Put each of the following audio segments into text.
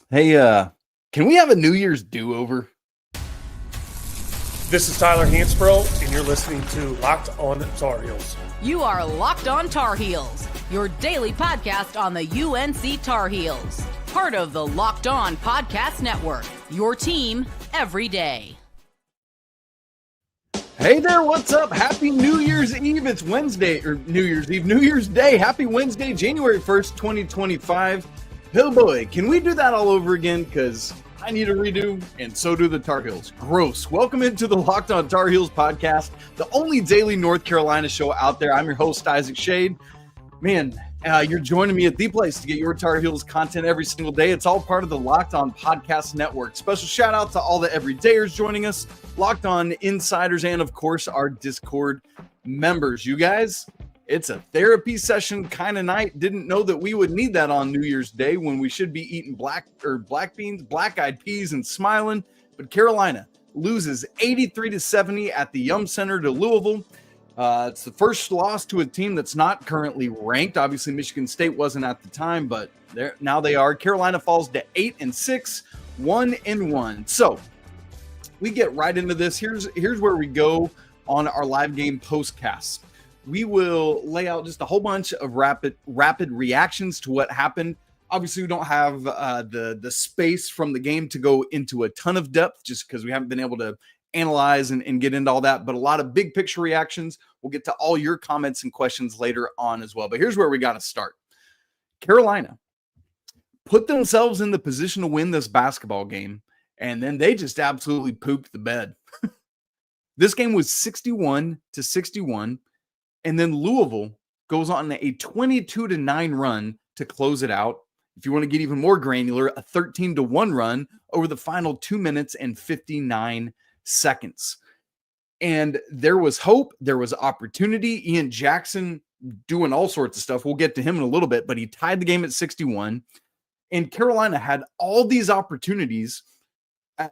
Hey, can we have a New Year's do-over? This is Tyler Hansbrough, and you're listening to Locked On Tar Heels. You are Locked On Tar Heels, your daily podcast on the UNC Tar Heels. Part of the Locked On Podcast Network, your team every day. Hey there, what's up? Happy New Year's Eve. It's Wednesday, or New Year's Eve, New Year's Day. Happy Wednesday, January 1st, 2025. Oh boy, can we do that all over again? Because I need a redo, and so do the Tar Heels. Gross. Welcome into the Locked On Tar Heels podcast, the only daily North Carolina show out there. I'm your host, Isaac Shade. Man, you're joining me at the place to get your Tar Heels content every single day. It's all part of the Locked On Podcast Network. Special shout out to all the everydayers joining us, Locked On Insiders, and of course, our Discord members. You guys, it's a therapy session kind of night. Didn't know that we would need that on New Year's Day when we should be eating black beans, black-eyed peas, and smiling. But Carolina loses 83-70 at the Yum Center to Louisville. It's the first loss to a team that's not currently ranked. Obviously, Michigan State wasn't at the time, but now they are. Carolina falls to 8-6, 1-1. So we get right into this. Here's where we go on our live game postcast. We will lay out just a whole bunch of rapid reactions to what happened. Obviously, we don't have the space from the game to go into a ton of depth just because we haven't been able to analyze and get into all that, but a lot of big picture reactions. We'll get to all your comments and questions later on as well. But here's where we got to start. Carolina put themselves in the position to win this basketball game, and then they just absolutely pooped the bed. This game was 61-61. And then Louisville goes on a 22-9 run to close it out. If you want to get even more granular, a 13-1 run over the final 2 minutes and 59 seconds. And there was hope. There was opportunity. Ian Jackson doing all sorts of stuff. We'll get to him in a little bit, but he tied the game at 61. And Carolina had all these opportunities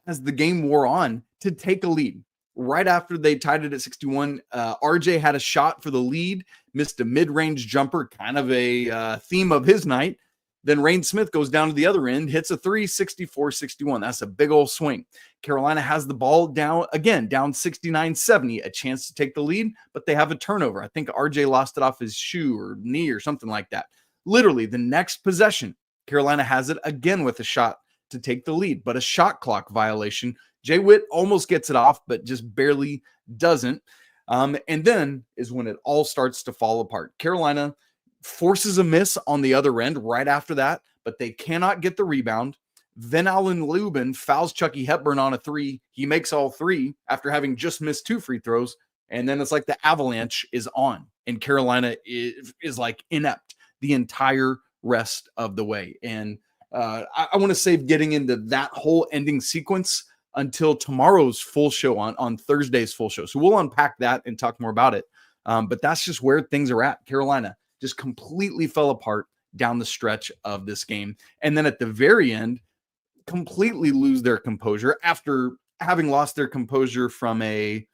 as the game wore on to take a lead. Right after they tied it at 61, RJ had a shot for the lead, missed a mid-range jumper, kind of a theme of his night. Then Rain Smith goes down to the other end, hits a 3, 64-61. That's a big old swing. Carolina has the ball down 69-70, a chance to take the lead, but they have a turnover. I think RJ lost it off his shoe or knee or something like that. Literally, the next possession, Carolina has it again with a shot to take the lead, but a shot clock violation. Jay Witt almost gets it off, but just barely doesn't. And then is when it all starts to fall apart. Carolina forces a miss on the other end right after that, but they cannot get the rebound. Then Alan Lubin fouls Chucky Hepburn on a 3. He makes all 3 after having just missed 2 free throws. And then it's like the avalanche is on, and Carolina is like inept the entire rest of the way. And I want to save getting into that whole ending sequence until tomorrow's full show on Thursday's full show. So we'll unpack that and talk more about it. But that's just where things are at. Carolina just completely fell apart down the stretch of this game. And then at the very end, completely lose their composure after having lost their composure from a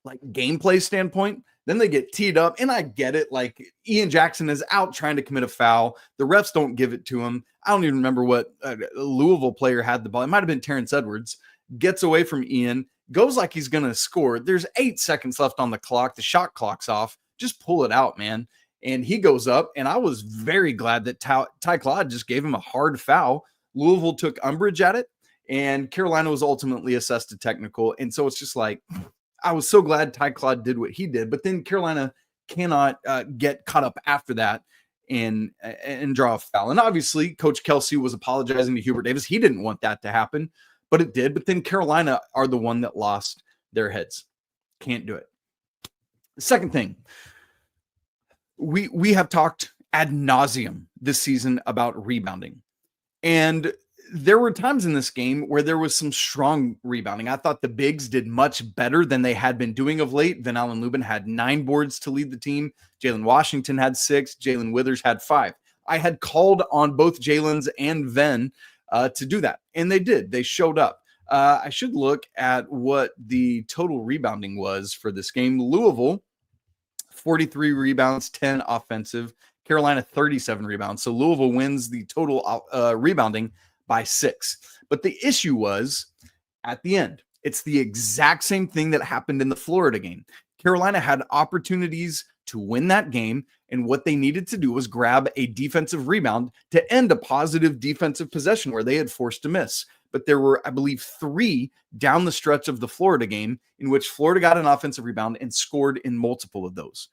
gameplay standpoint. Then they get teed up, and I get it. Like, Ian Jackson is out trying to commit a foul. The refs don't give it to him. I don't even remember what Louisville player had the ball. It might have been Terrence Edwards. Gets away from Ian, goes like he's going to score. There's 8 seconds left on the clock. The shot clock's off. Just pull it out, man. And he goes up, and I was very glad that Ty Claude just gave him a hard foul. Louisville took umbrage at it, and Carolina was ultimately assessed a technical. And so it's just like, I was so glad Ty Claude did what he did, but then Carolina cannot get caught up after that and draw a foul. And obviously, Coach Kelsey was apologizing to Hubert Davis. He didn't want that to happen, but it did. But then Carolina are the one that lost their heads. Can't do it. The second thing, we have talked ad nauseum this season about rebounding. And there were times in this game where there was some strong rebounding. I thought the bigs did much better than they had been doing of late. Van Allen Lubin had 9 boards to lead the team. Jalen Washington had 6. Jalen Withers had 5. I had called on both Jalen's and Ven to do that, and they did. They showed up. I should look at what the total rebounding was for this game. Louisville, 43 rebounds, 10 offensive. Carolina 37 rebounds. So Louisville wins the total rebounding by 6. But the issue was at the end. It's the exact same thing that happened in the Florida game. Carolina had opportunities to win that game, and what they needed to do was grab a defensive rebound to end a positive defensive possession where they had forced a miss. But there were, I believe, 3 down the stretch of the Florida game in which Florida got an offensive rebound and scored in multiple of those.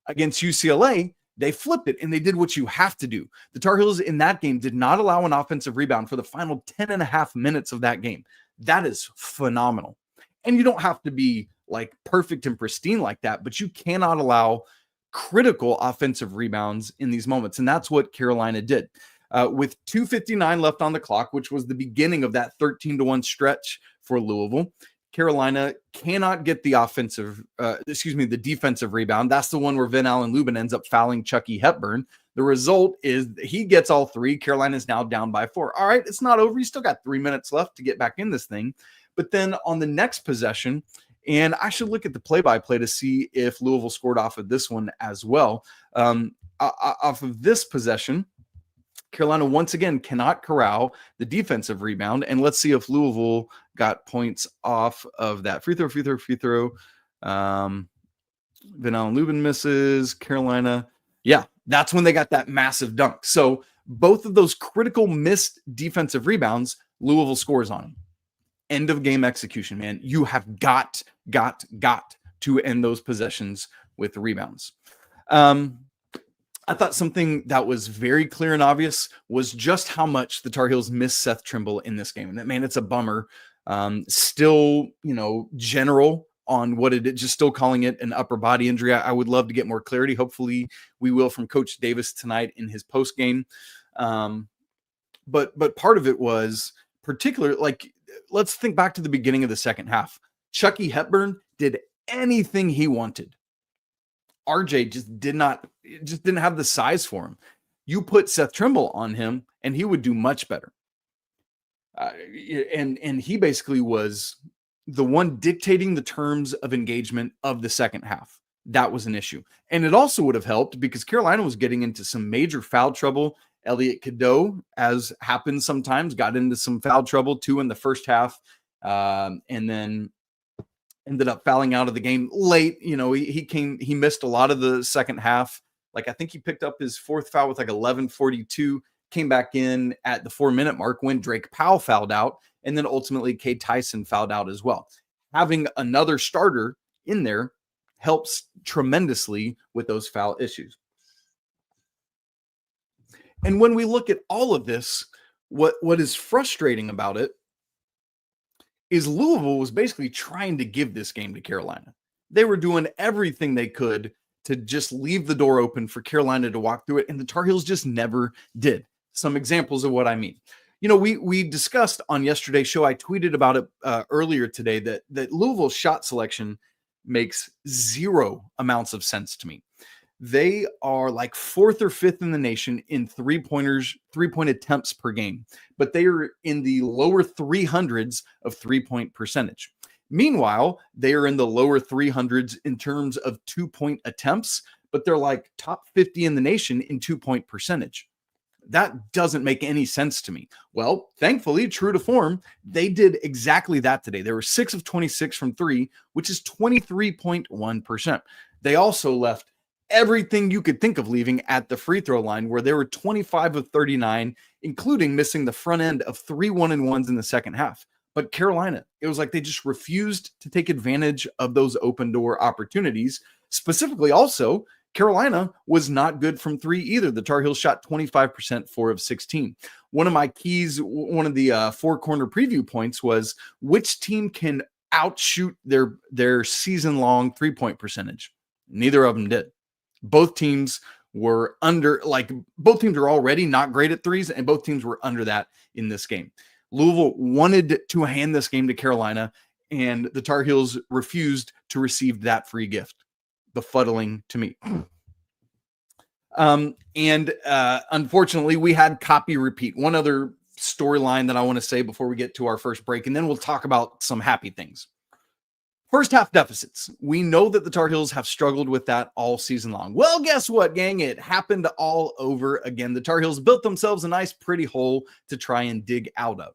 Against UCLA, they flipped it and they did what you have to do. The Tar Heels in that game did not allow an offensive rebound for the final 10 and a half minutes of that game. That is phenomenal. And you don't have to be like perfect and pristine like that, but you cannot allow critical offensive rebounds in these moments. And that's what Carolina did. With 2:59 left on the clock, which was the beginning of that 13-1 stretch for Louisville, Carolina cannot get the the defensive rebound. That's the one where Van Allen Lubin ends up fouling Chucky Hepburn. The result is he gets all 3. Carolina is now down by 4. All right, it's not over. You still got 3 minutes left to get back in this thing. But then on the next possession, and I should look at the play-by-play to see if Louisville scored off of this one as well. Off of this possession, Carolina once again cannot corral the defensive rebound. And let's see if Louisville got points off of that. Free throw. Van Allen Lubin misses. Carolina. Yeah, that's when they got that massive dunk. So both of those critical missed defensive rebounds, Louisville scores on them. End of game execution, man. You have got to end those possessions with rebounds. I thought something that was very clear and obvious was just how much the Tar Heels missed Seth Trimble in this game. And that, man, it's a bummer. Still, general on what it is, just still calling it an upper body injury. I would love to get more clarity. Hopefully we will from Coach Davis tonight in his post game. But part of it was particular, like, let's think back to the beginning of the second half. Chucky Hepburn did anything he wanted. RJ just didn't have the size for him. You put Seth Trimble on him and he would do much better. And he basically was the one dictating the terms of engagement of the second half. That was an issue. And it also would have helped because Carolina was getting into some major foul trouble. Elliot Cadeau, as happens sometimes, got into some foul trouble, 2 in the first half, and then ended up fouling out of the game late. He missed a lot of the second half. Like, I think he picked up his 4th foul with like 11:42, came back in at the 4-minute mark when Drake Powell fouled out, and then ultimately Cade Tyson fouled out as well. Having another starter in there helps tremendously with those foul issues. And when we look at all of this, what is frustrating about it is Louisville was basically trying to give this game to Carolina. They were doing everything they could to just leave the door open for Carolina to walk through it, and the Tar Heels just never did. Some examples of what I mean. We discussed on yesterday's show, I tweeted about it earlier today, that Louisville's shot selection makes 0 amounts of sense to me. They are like 4th or 5th in the nation in 3-point attempts per game, but they are in the lower 300s of 3-point percentage. Meanwhile, they are in the lower 300s in terms of 2-point attempts, but they're like top 50 in the nation in 2-point percentage. That doesn't make any sense to me. Well, thankfully, true to form, they did exactly that today. They were 6 of 26 from 3, which is 23.1%. They also left everything you could think of leaving at the free throw line, where they were 25 of 39, including missing the front end of 3 1-and-1s in the second half. But Carolina, it was like they just refused to take advantage of those open door opportunities. Specifically, also, Carolina was not good from 3 either. The Tar Heels shot 25%, 4 of 16. One of my keys, one of the 4-corner preview points was which team can outshoot their season-long 3-point percentage. Neither of them did. Both teams were both teams are already not great at threes, and both teams were under that in this game. Louisville wanted to hand this game to Carolina, and the Tar Heels refused to receive that free gift. Befuddling to me. Unfortunately, we had copy repeat. One other storyline that I want to say before we get to our first break, and then we'll talk about some happy things. First half deficits. We know that the Tar Heels have struggled with that all season long. Well, guess what, gang? It happened all over again. The Tar Heels built themselves a nice, pretty hole to try and dig out of.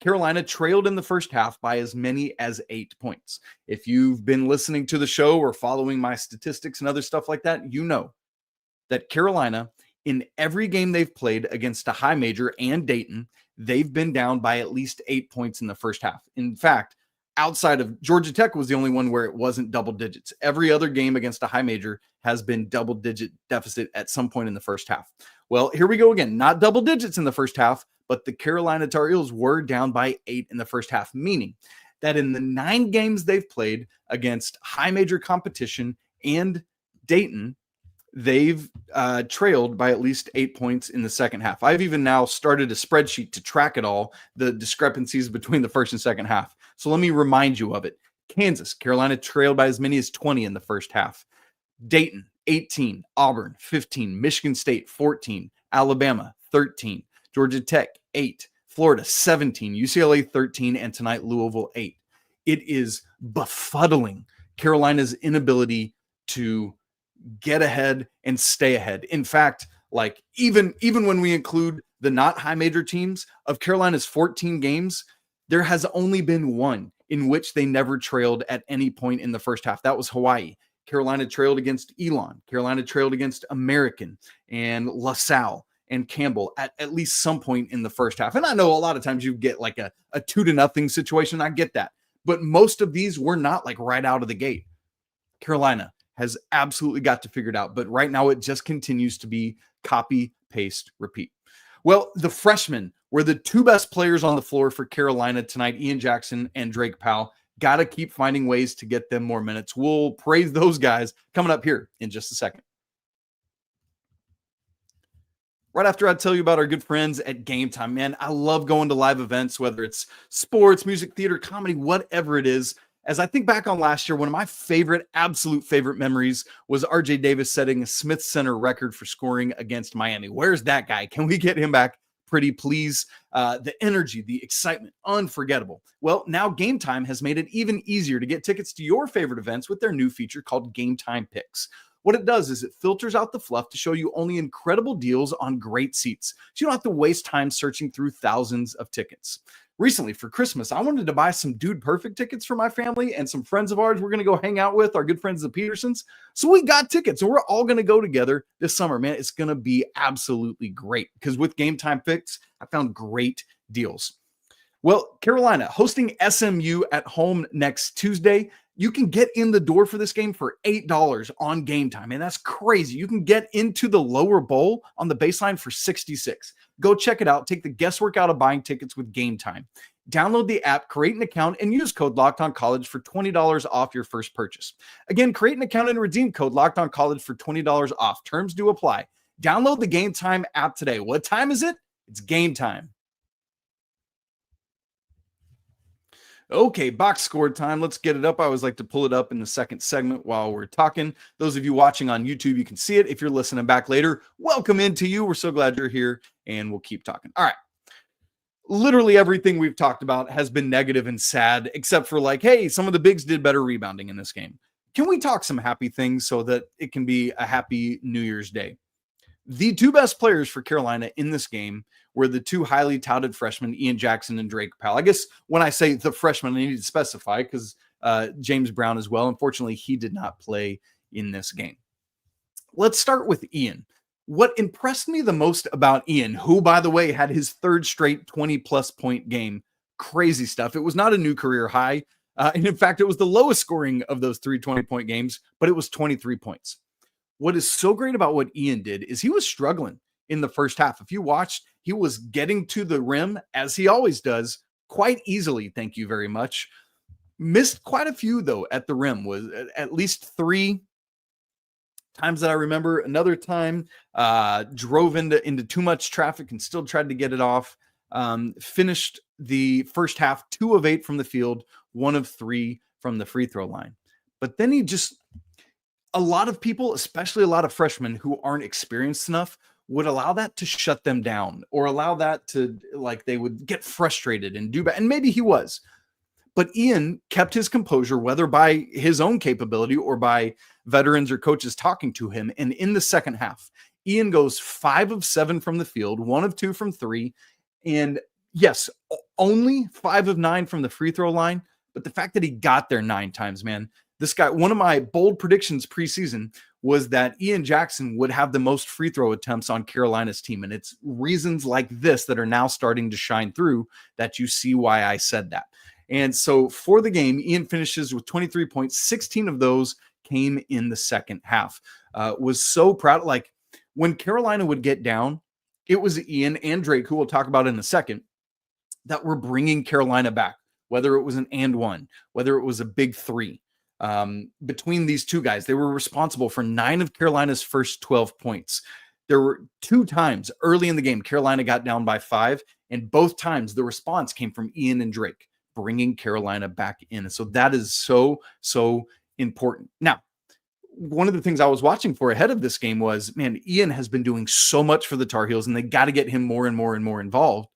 Carolina trailed in the first half by as many as 8 points. If you've been listening to the show or following my statistics and other stuff like that, you know that Carolina, in every game they've played against a high major and Dayton, they've been down by at least 8 points in the first half. In fact, outside of Georgia Tech was the only one where it wasn't double digits. Every other game against a high major has been double-digit deficit at some point in the first half. Well, here we go again. Not double digits in the first half, but the Carolina Tar Heels were down by 8 in the first half, meaning that in the 9 games they've played against high major competition and Dayton, they've trailed by at least 8 points in the second half. I've even now started a spreadsheet to track it all, the discrepancies between the first and second half. So let me remind you of it. Kansas, Carolina trailed by as many as 20 in the first half. Dayton, 18. Auburn, 15. Michigan State, 14. Alabama, 13. Georgia Tech, 8. Florida, 17. UCLA, 13. And tonight, Louisville, 8. It is befuddling Carolina's inability to get ahead and stay ahead. In fact, like even when we include the not high major teams, of Carolina's 14 games, there has only been one in which they never trailed at any point in the first half. That was Hawaii. Carolina trailed against Elon. Carolina trailed against American and LaSalle and Campbell at least some point in the first half. And I know a lot of times you get like a 2-0 situation. I get that. But most of these were not like right out of the gate. Carolina has absolutely got to figure it out. But right now it just continues to be copy, paste, repeat. Well, the freshmen were the 2 best players on the floor for Carolina tonight, Ian Jackson and Drake Powell. Got to keep finding ways to get them more minutes. We'll praise those guys coming up here in just a second. Right after I tell you about our good friends at Game Time, man, I love going to live events, whether it's sports, music, theater, comedy, whatever it is. As I think back on last year, one of my absolute favorite memories was RJ Davis setting a Smith Center record for scoring against Miami. Where's that guy? Can we get him back? Pretty please. The energy, the excitement, unforgettable. Well, now Game Time has made it even easier to get tickets to your favorite events with their new feature called Game Time Picks. What it does is it filters out the fluff to show you only incredible deals on great seats, so you don't have to waste time searching through thousands of tickets. Recently, for Christmas, I wanted to buy some Dude Perfect tickets for my family and some friends of ours we're going to go hang out with, our good friends, the Petersons. So we got tickets, and we're all going to go together this summer. Man, it's going to be absolutely great because with Game Time Picks, I found great deals. Well, Carolina hosting SMU at home next Tuesday. You can get in the door for this game for $8 on Game Time. Man, that's crazy. You can get into the lower bowl on the baseline for $66. Go check it out. Take the guesswork out of buying tickets with Game Time. Download the app, create an account, and use code LOCKEDONCollege for $20 off your first purchase. Again, create an account and redeem code LOCKEDONCollege for $20 off. Terms do apply. Download the Game Time app today. What time is it? It's game time. Okay, box score time. Let's get it up. I always like to pull it up in the second segment while we're talking. Those of you watching on YouTube, you can see it. If you're listening back later, welcome into you. We're so glad you're here, and we'll keep talking. All right. Literally everything we've talked about has been negative and sad, except for like, hey, some of the bigs did better rebounding in this game. Can we talk some happy things so that it can be a happy New Year's Day? The 2 best players for Carolina in this game were the 2 highly touted freshmen, Ian Jackson and Drake Powell. I guess when I say the freshmen, I need to specify because James Brown as well. Unfortunately, he did not play in this game. Let's start with Ian. What impressed me the most about Ian, who, by the way, had his 3rd straight 20-plus point game, crazy stuff. It was not a new career high. And in fact, it was the lowest scoring of those 3 20-point games, but it was 23 points. What is so great about what Ian did is he was struggling in the first half. If you watched, he was getting to the rim, as he always does, quite easily. Thank you very much. Missed quite a few, though, at the rim. Was at least 3 times that I remember. Another time, drove into too much traffic and still tried to get it off. Finished the first half 2 of 8 from the field, 1 of 3 from the free throw line. But then a lot of people, especially a lot of freshmen who aren't experienced enough, would allow that to shut them down or allow that to, like, they would get frustrated and do bad. And maybe he was. But Ian kept his composure, whether by his own capability or by veterans or coaches talking to him. And in the second half, Ian goes 5 of 7 from the field, 1 of 2 from 3. And yes, only 5 of 9 from the free throw line. But the fact that he got there 9 times, man, this guy, one of my bold predictions preseason was that Ian Jackson would have the most free throw attempts on Carolina's team. And it's reasons like this that are now starting to shine through that you see why I said that. And so for the game, Ian finishes with 23 points. 16 of those came in the second half. Was so proud. Like when Carolina would get down, it was Ian and Drake, who we'll talk about in a second, that were bringing Carolina back, whether it was an and one, whether it was a big three. Between these two guys, they were responsible for 9 of Carolina's first 12 points. There were 2 times early in the game, Carolina got down by 5, and both times the response came from Ian and Drake, bringing Carolina back in. So that is so important. Now, one of the things I was watching for ahead of this game was, man, Ian has been doing so much for the Tar Heels, and they got to get him more and more and more involved.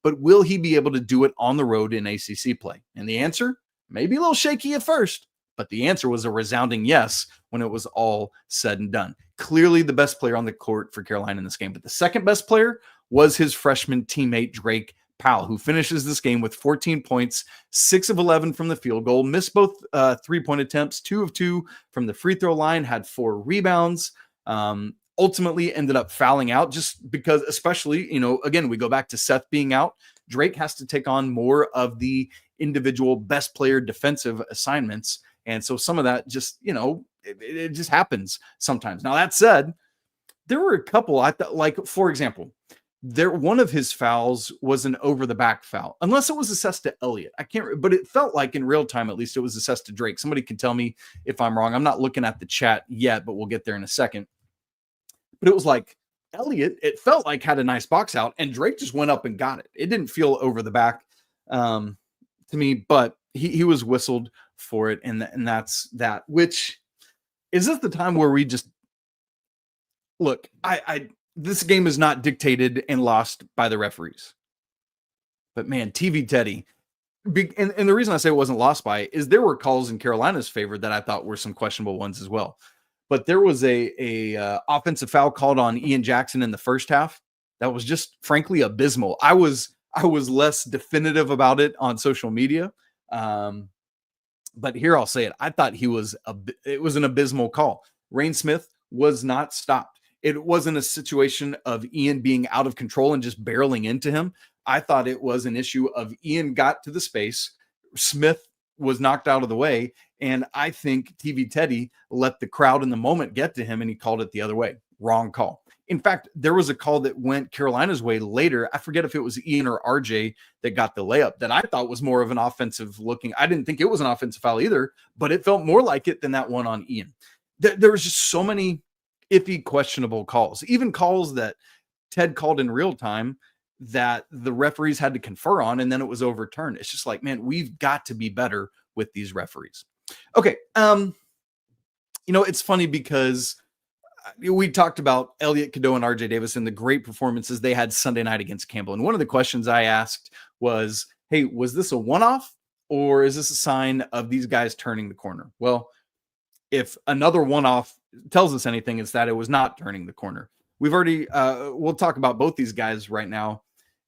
But will he be able to do it on the road in ACC play? And the answer, maybe a little shaky at first, but the answer was a resounding yes when it was all said and done. Clearly the best player on the court for Carolina in this game, but the second best player was his freshman teammate, Drake Powell, who finishes this game with 14 points, 6 of 11 from the field goal, missed both 3-point attempts, 2 of 2 from the free throw line, had 4 rebounds, ultimately ended up fouling out just because, especially, again, we go back to Seth being out. Drake has to take on more of the individual best player defensive assignments. And so some of that just, it just happens sometimes. Now, that said, there were a couple, I thought, like, for example, one of his fouls was an over the back foul, unless it was assessed to Elliot. I can't, but it felt like in real time, at least it was assessed to Drake. Somebody can tell me if I'm wrong. I'm not looking at the chat yet, but we'll get there in a second. But it was like Elliot, it felt like had a nice box out, and Drake just went up and got it. It didn't feel over the back to me, but he was whistled for it, and that's that. Which is this the time where we just look? This game is not dictated and lost by the referees, but man, TV Teddy. And the reason I say it wasn't lost by is there were calls in Carolina's favor that I thought were some questionable ones as well. But there was a offensive foul called on Ian Jackson in the first half that was just frankly abysmal. I was less definitive about it on social media, but here I'll say it. I thought it was an abysmal call. Rain Smith was not stopped. It wasn't a situation of Ian being out of control and just barreling into him. I thought it was an issue of Ian got to the space, Smith was knocked out of the way, and I think TV Teddy let the crowd in the moment get to him, and he called it the other way. Wrong call. In fact, there was a call that went Carolina's way later. I forget if it was Ian or RJ that got the layup that I thought was more of an offensive looking. I didn't think it was an offensive foul either, but it felt more like it than that one on Ian. There was just so many iffy, questionable calls, even calls that Ted called in real time that the referees had to confer on, and then it was overturned. It's just like, man, we've got to be better with these referees. Okay. It's funny because we talked about Elliot, Cadeau, and RJ Davis and the great performances they had Sunday night against Campbell. And one of the questions I asked was, hey, was this a one-off or is this a sign of these guys turning the corner? Well, if another one-off tells us anything, it's that it was not turning the corner. We've already, we'll talk about both these guys right now.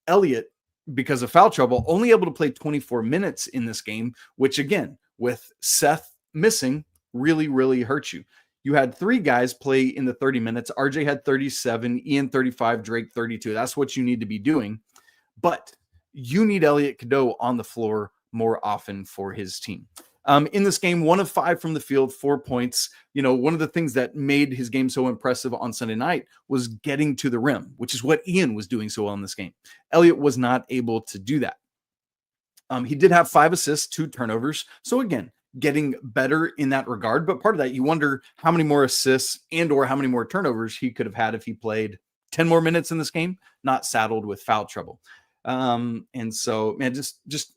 Elliot, because of foul trouble, only able to play 24 minutes in this game, which again, with Seth missing, really, really hurt you. You had 3 guys play in the 30 minutes. RJ had 37, Ian 35, Drake 32. That's what you need to be doing. But you need Elliot Cadeau on the floor more often for his team. In this game, 1 of 5 from the field, 4 points. One of the things that made his game so impressive on Sunday night was getting to the rim, which is what Ian was doing so well in this game. Elliot was not able to do that. He did have 5 assists, 2 turnovers. So again, getting better in that regard. But part of that, you wonder how many more assists and or how many more turnovers he could have had if he played 10 more minutes in this game, not saddled with foul trouble. And so, man, just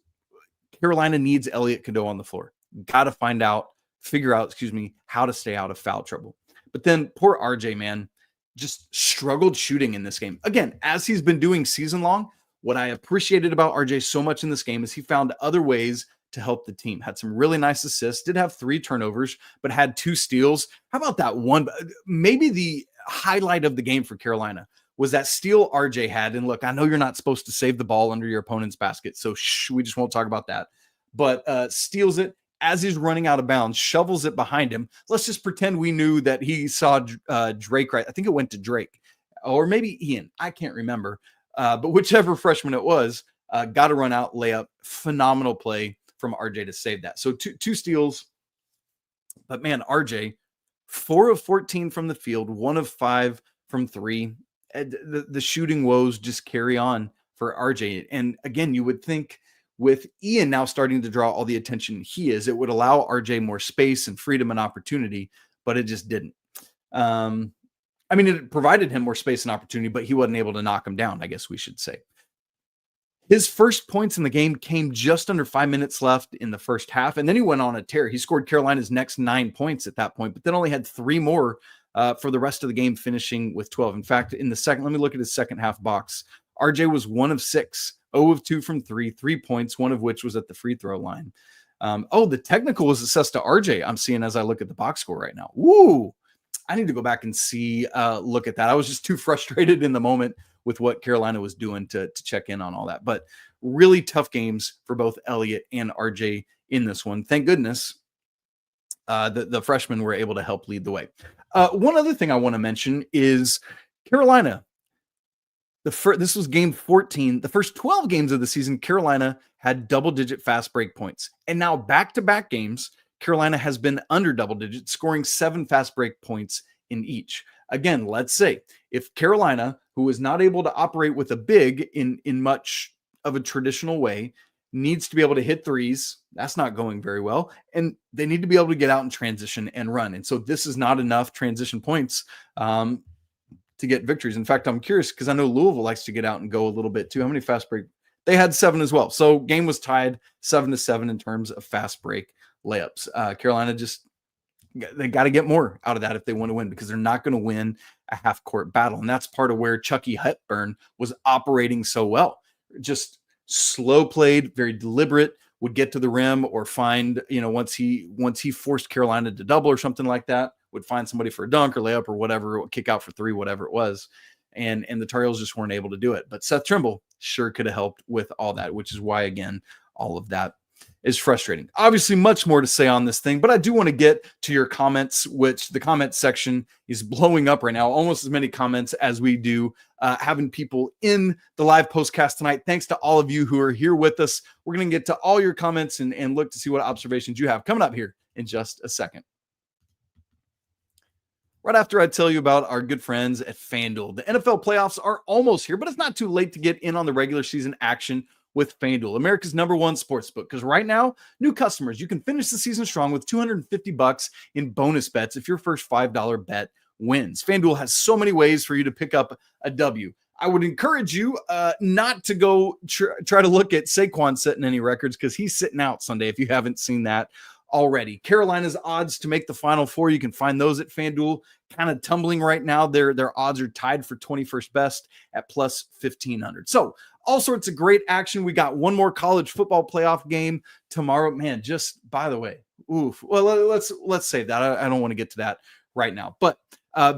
Carolina needs Elliot Cadeau on the floor. Got to figure out, how to stay out of foul trouble. But then poor RJ, man, just struggled shooting in this game. Again, as he's been doing season long, what I appreciated about RJ so much in this game is he found other ways to help the team. Had some really nice assists, did have 3 turnovers, but had 2 steals. How about that one? Maybe the highlight of the game for Carolina was that steal RJ had. And look, I know you're not supposed to save the ball under your opponent's basket, so we just won't talk about that. But steals it as he's running out of bounds, shovels it behind him. Let's just pretend we knew that he saw Drake, right? I think it went to Drake or maybe Ian. I can't remember. But whichever freshman it was, got to run out, layup. Phenomenal play from RJ to save that. So two steals. But man, RJ, 4 of 14 from the field, 1 of 5 from 3. The shooting woes just carry on for RJ. And again, you would think with Ian now starting to draw all the attention he is, it would allow RJ more space and freedom and opportunity, but it just didn't. I mean, it provided him more space and opportunity, but he wasn't able to knock him down, I guess we should say. His first points in the game came just under 5 minutes left in the first half, and then he went on a tear. He scored Carolina's next 9 points at that point, but then only had 3 more for the rest of the game, finishing with 12. In fact, in the second, let me look at his second half box. RJ was 1 of 6, 0 of 2 from 3, 3 points, 1 of which was at the free throw line. The technical was assessed to RJ, I'm seeing as I look at the box score right now. Woo! I need to go back and look at that. I was just too frustrated in the moment with what Carolina was doing to check in on all that. But really tough games for both Elliot and RJ in this one. Thank goodness the freshmen were able to help lead the way. One other thing I want to mention is Carolina. This was game 14. The first 12 games of the season, Carolina had double-digit fast break points. And now back-to-back games, Carolina has been under double digits, scoring 7 fast break points in each. Again, let's say if Carolina, who is not able to operate with a big in much of a traditional way, needs to be able to hit threes, that's not going very well. And they need to be able to get out and transition and run. And so this is not enough transition points to get victories. In fact, I'm curious because I know Louisville likes to get out and go a little bit too. How many fast break? They had 7 as well. So game was tied 7-7 in terms of fast break layups. Carolina they got to get more out of that if they want to win, because they're not going to win a half court battle. And that's part of where Chucky Hepburn was operating so well. Just slow played, very deliberate, would get to the rim or find, once he forced Carolina to double or something like that, would find somebody for a dunk or layup or whatever, or kick out for 3, whatever it was. And the Tar Heels just weren't able to do it. But Seth Trimble sure could have helped with all that, which is why, again, all of that is frustrating. Obviously, much more to say on this thing, but I do want to get to your comments, which the comment section is blowing up right now. Almost as many comments as we do having people in the live postcast tonight. Thanks to all of you who are here with us. We're going to get to all your comments and look to see what observations you have coming up here in just a second. Right after I tell you about our good friends at FanDuel. The NFL playoffs are almost here, but it's not too late to get in on the regular season action with FanDuel, America's #1 sportsbook. Because right now, new customers, you can finish the season strong with $250 in bonus bets if your first $5 bet wins. FanDuel has so many ways for you to pick up a W. I would encourage you not to go try to look at Saquon setting any records, because he's sitting out Sunday if you haven't seen that already. Carolina's odds to make the Final Four, you can find those at FanDuel. Kind of tumbling right now. Their odds are tied for 21st best at plus 1,500. So all sorts of great action. We got one more college football playoff game tomorrow. Man, just by the way, oof. Well, let's save that. I don't want to get to that right now. But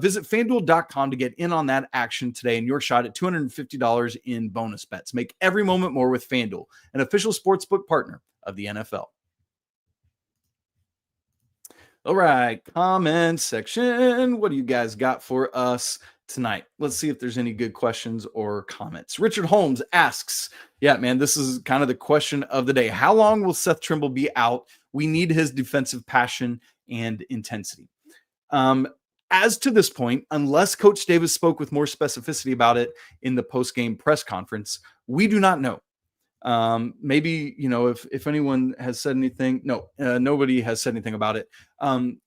visit FanDuel.com to get in on that action today and your shot at $250 in bonus bets. Make every moment more with FanDuel, an official sportsbook partner of the NFL. All right, comment section. What do you guys got for us tonight? Let's see if there's any good questions or comments. Richard Holmes asks, yeah, man, this is kind of the question of the day. How long will Seth Trimble be out? We need his defensive passion and intensity. As to this point, unless Coach Davis spoke with more specificity about it in the post-game press conference, we do not know. Maybe, if anyone has said anything, nobody has said anything about it.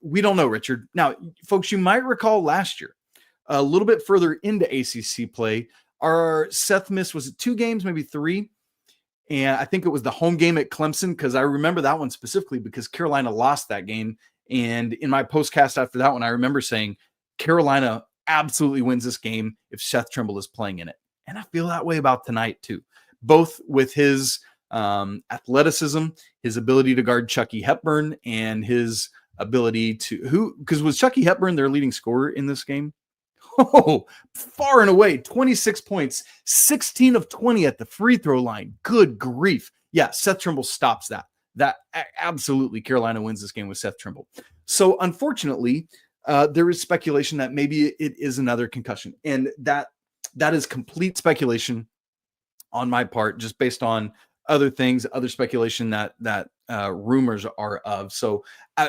We don't know, Richard. Now, folks, you might recall last year, a little bit further into ACC play, our Seth missed, was it 2 games, maybe 3? And I think it was the home game at Clemson, because I remember that one specifically because Carolina lost that game. And in my postcast after that one, I remember saying Carolina absolutely wins this game if Seth Trimble is playing in it. And I feel that way about tonight too. Both with his athleticism, his ability to guard Chucky Hepburn, and his ability to because was Chucky Hepburn their leading scorer in this game? Oh, far and away, 26 points, 16 of 20 at the free throw line. Good grief. Yeah, Seth Trimble stops that. Absolutely, Carolina wins this game with Seth Trimble. So unfortunately, there is speculation that maybe it is another concussion, and that is complete speculation on my part, just based on other things, other speculation that rumors are of. So,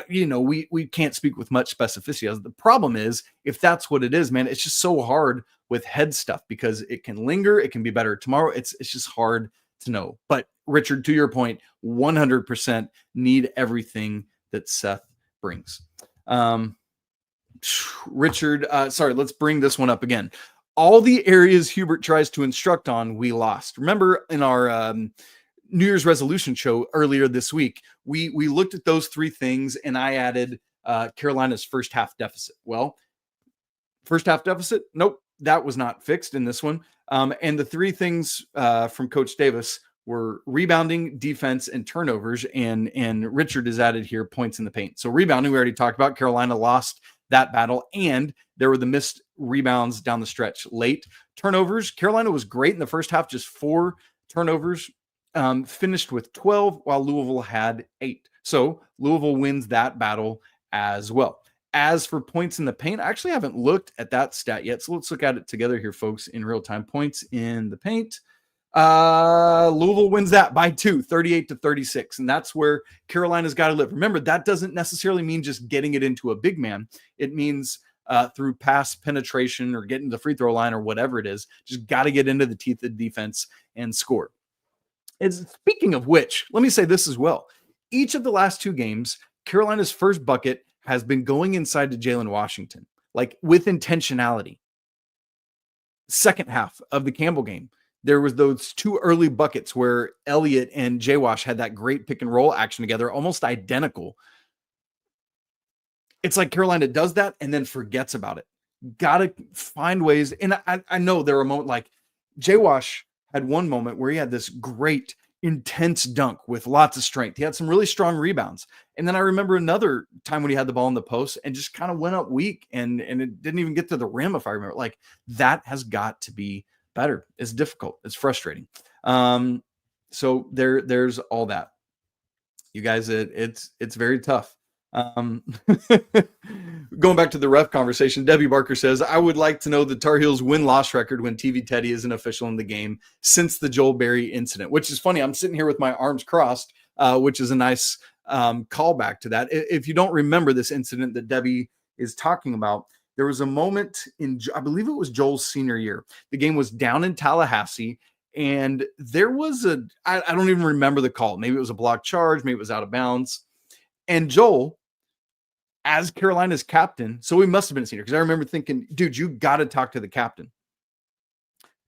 we can't speak with much specificity. The problem is, if that's what it is, man, it's just so hard with head stuff because it can linger. It can be better tomorrow. It's just hard to know. But Richard, to your point, 100% need everything that Seth brings. Richard, sorry, let's bring this one up again. All the areas Hubert tries to instruct on, we lost. Remember in our New Year's resolution show earlier this week, we looked at those three things, and I added Carolina's first half deficit. Well, first half deficit, nope, that was not fixed in this one. And the three things from Coach Davis were rebounding, defense, and turnovers. And Richard is added here, points in the paint. So rebounding, we already talked about. Carolina lost that battle, and there were the missed rebounds down the stretch late. Turnovers, Carolina was great in the first half, just 4 turnovers, finished with 12, while Louisville had 8. So Louisville wins that battle as well. As for points in the paint, I actually haven't looked at that stat yet, so let's look at it together here, folks, in real time. Points in the paint. Louisville wins that by 2, 38-36, and that's where Carolina's got to live. Remember, that doesn't necessarily mean just getting it into a big man. It means through pass penetration or getting to the free throw line or whatever it is. Just got to get into the teeth of the defense and score. Speaking of which, let me say this as well. Each of the last 2 games, Carolina's first bucket has been going inside to Jalen Washington, like with intentionality. Second half of the Campbell game, there was those 2 early buckets where Elliot and J-Wash had that great pick and roll action together, almost identical. It's like Carolina does that and then forgets about it. Got to find ways. And I know there are moments like J-Wash had one moment where he had this great, intense dunk with lots of strength. He had some really strong rebounds. And then I remember another time when he had the ball in the post and just kind of went up weak and it didn't even get to the rim, if I remember. Like, that has got to be better. It's difficult. It's frustrating. So there's all that. You guys, it's very tough. Going back to the ref conversation, Debbie Barker says, I would like to know the Tar Heels win-loss record when TV Teddy isn't official in the game since the Joel Berry incident, which is funny. I'm sitting here with my arms crossed, which is a nice callback to that. If you don't remember this incident that Debbie is talking about, there was a moment in, I believe it was Joel's senior year. The game was down in Tallahassee, and there was I don't even remember the call. Maybe it was a block charge. Maybe it was out of bounds. And Joel, as Carolina's captain, so he must have been a senior, because I remember thinking, dude, you got to talk to the captain.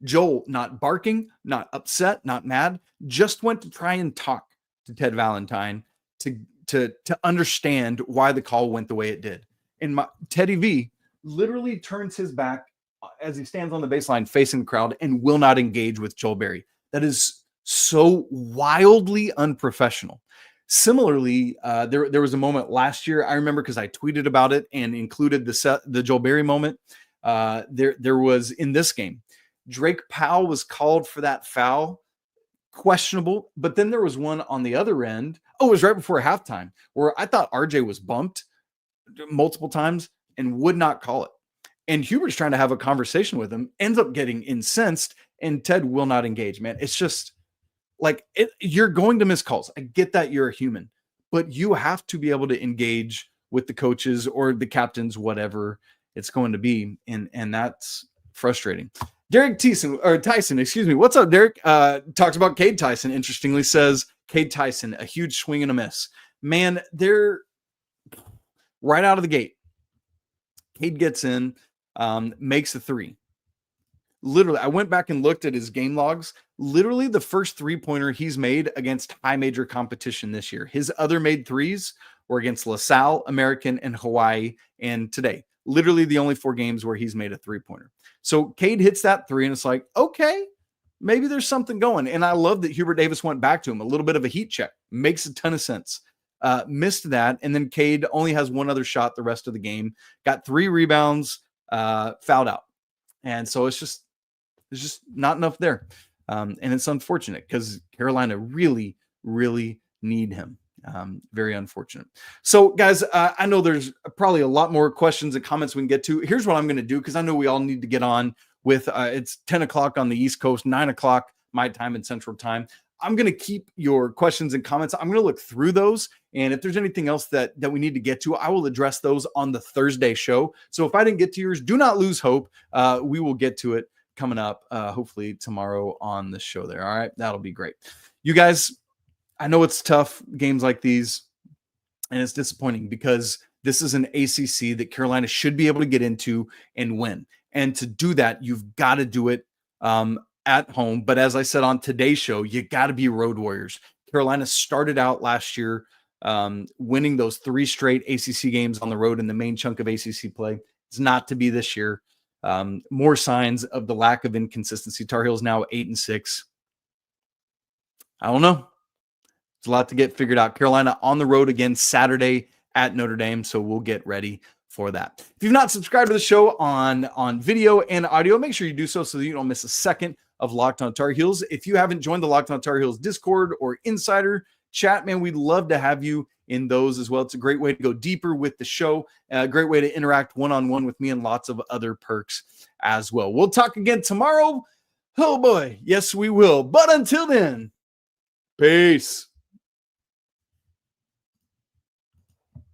Joel, not barking, not upset, not mad, just went to try and talk to Ted Valentine to understand why the call went the way it did. And Teddy V literally turns his back as he stands on the baseline facing the crowd and will not engage with Joel Berry. That is so wildly unprofessional. Similarly, there was a moment last year, I remember, because I tweeted about it and included the Joel Berry moment. There was in this game, Drake Powell was called for that foul, questionable, but then there was one on the other end. Oh, it was right before halftime where I thought RJ was bumped multiple times and would not call it. And Hubert's trying to have a conversation with him, ends up getting incensed, and Ted will not engage, man. It's just, like, you're going to miss calls. I get that you're a human, but you have to be able to engage with the coaches or the captains, whatever it's going to be. And that's frustrating. Derek Tyson, excuse me. What's up, Derek? Talks about Cade Tyson. Interestingly says Cade Tyson, a huge swing and a miss. Man, they're right out of the gate. Cade gets in, makes a 3. Literally, I went back and looked at his game logs. Literally, the first 3-pointer he's made against high major competition this year. His other made 3s were against LaSalle, American, and Hawaii, and today. Literally the only 4 games where he's made a 3-pointer. So Cade hits that 3, and it's like, okay, maybe there's something going. And I love that Hubert Davis went back to him. A little bit of a heat check. Makes a ton of sense. Missed that. And then Cade only has one other shot the rest of the game. Got 3 rebounds, fouled out. And so it's just not enough there. And it's unfortunate because Carolina really, really need him. Very unfortunate. So, guys, I know there's probably a lot more questions and comments we can get to. Here's what I'm going to do, because I know we all need to get on with it's 10 o'clock on the East Coast, 9 o'clock my time and Central Time. I'm going to keep your questions and comments. I'm going to look through those. And if there's anything else that we need to get to, I will address those on the Thursday show. So if I didn't get to yours, do not lose hope. We will get to it coming up, hopefully tomorrow on the show there. All right. That'll be great. You guys, I know it's tough, games like these, and it's disappointing because this is an ACC that Carolina should be able to get into and win. And to do that, you've got to do it at home. But as I said on today's show, you got to be road warriors. Carolina started out last year winning those 3 straight ACC games on the road in the main chunk of ACC play. It's not to be this year. More signs of the lack of inconsistency. Tar Heels now 8-6. I don't know. It's a lot to get figured out. Carolina on the road again Saturday at Notre Dame, so we'll get ready for that. If you've not subscribed to the show on video and audio, make sure you do so that you don't miss a second of Locked On Tar Heels. If you haven't joined the Locked On Tar Heels Discord or Insider chat, man, we'd love to have you in those as well. It's a great way to go deeper with the show, a great way to interact one-on-one with me, and lots of other perks as well. We'll talk again tomorrow. Oh boy, yes we will. But until then, peace.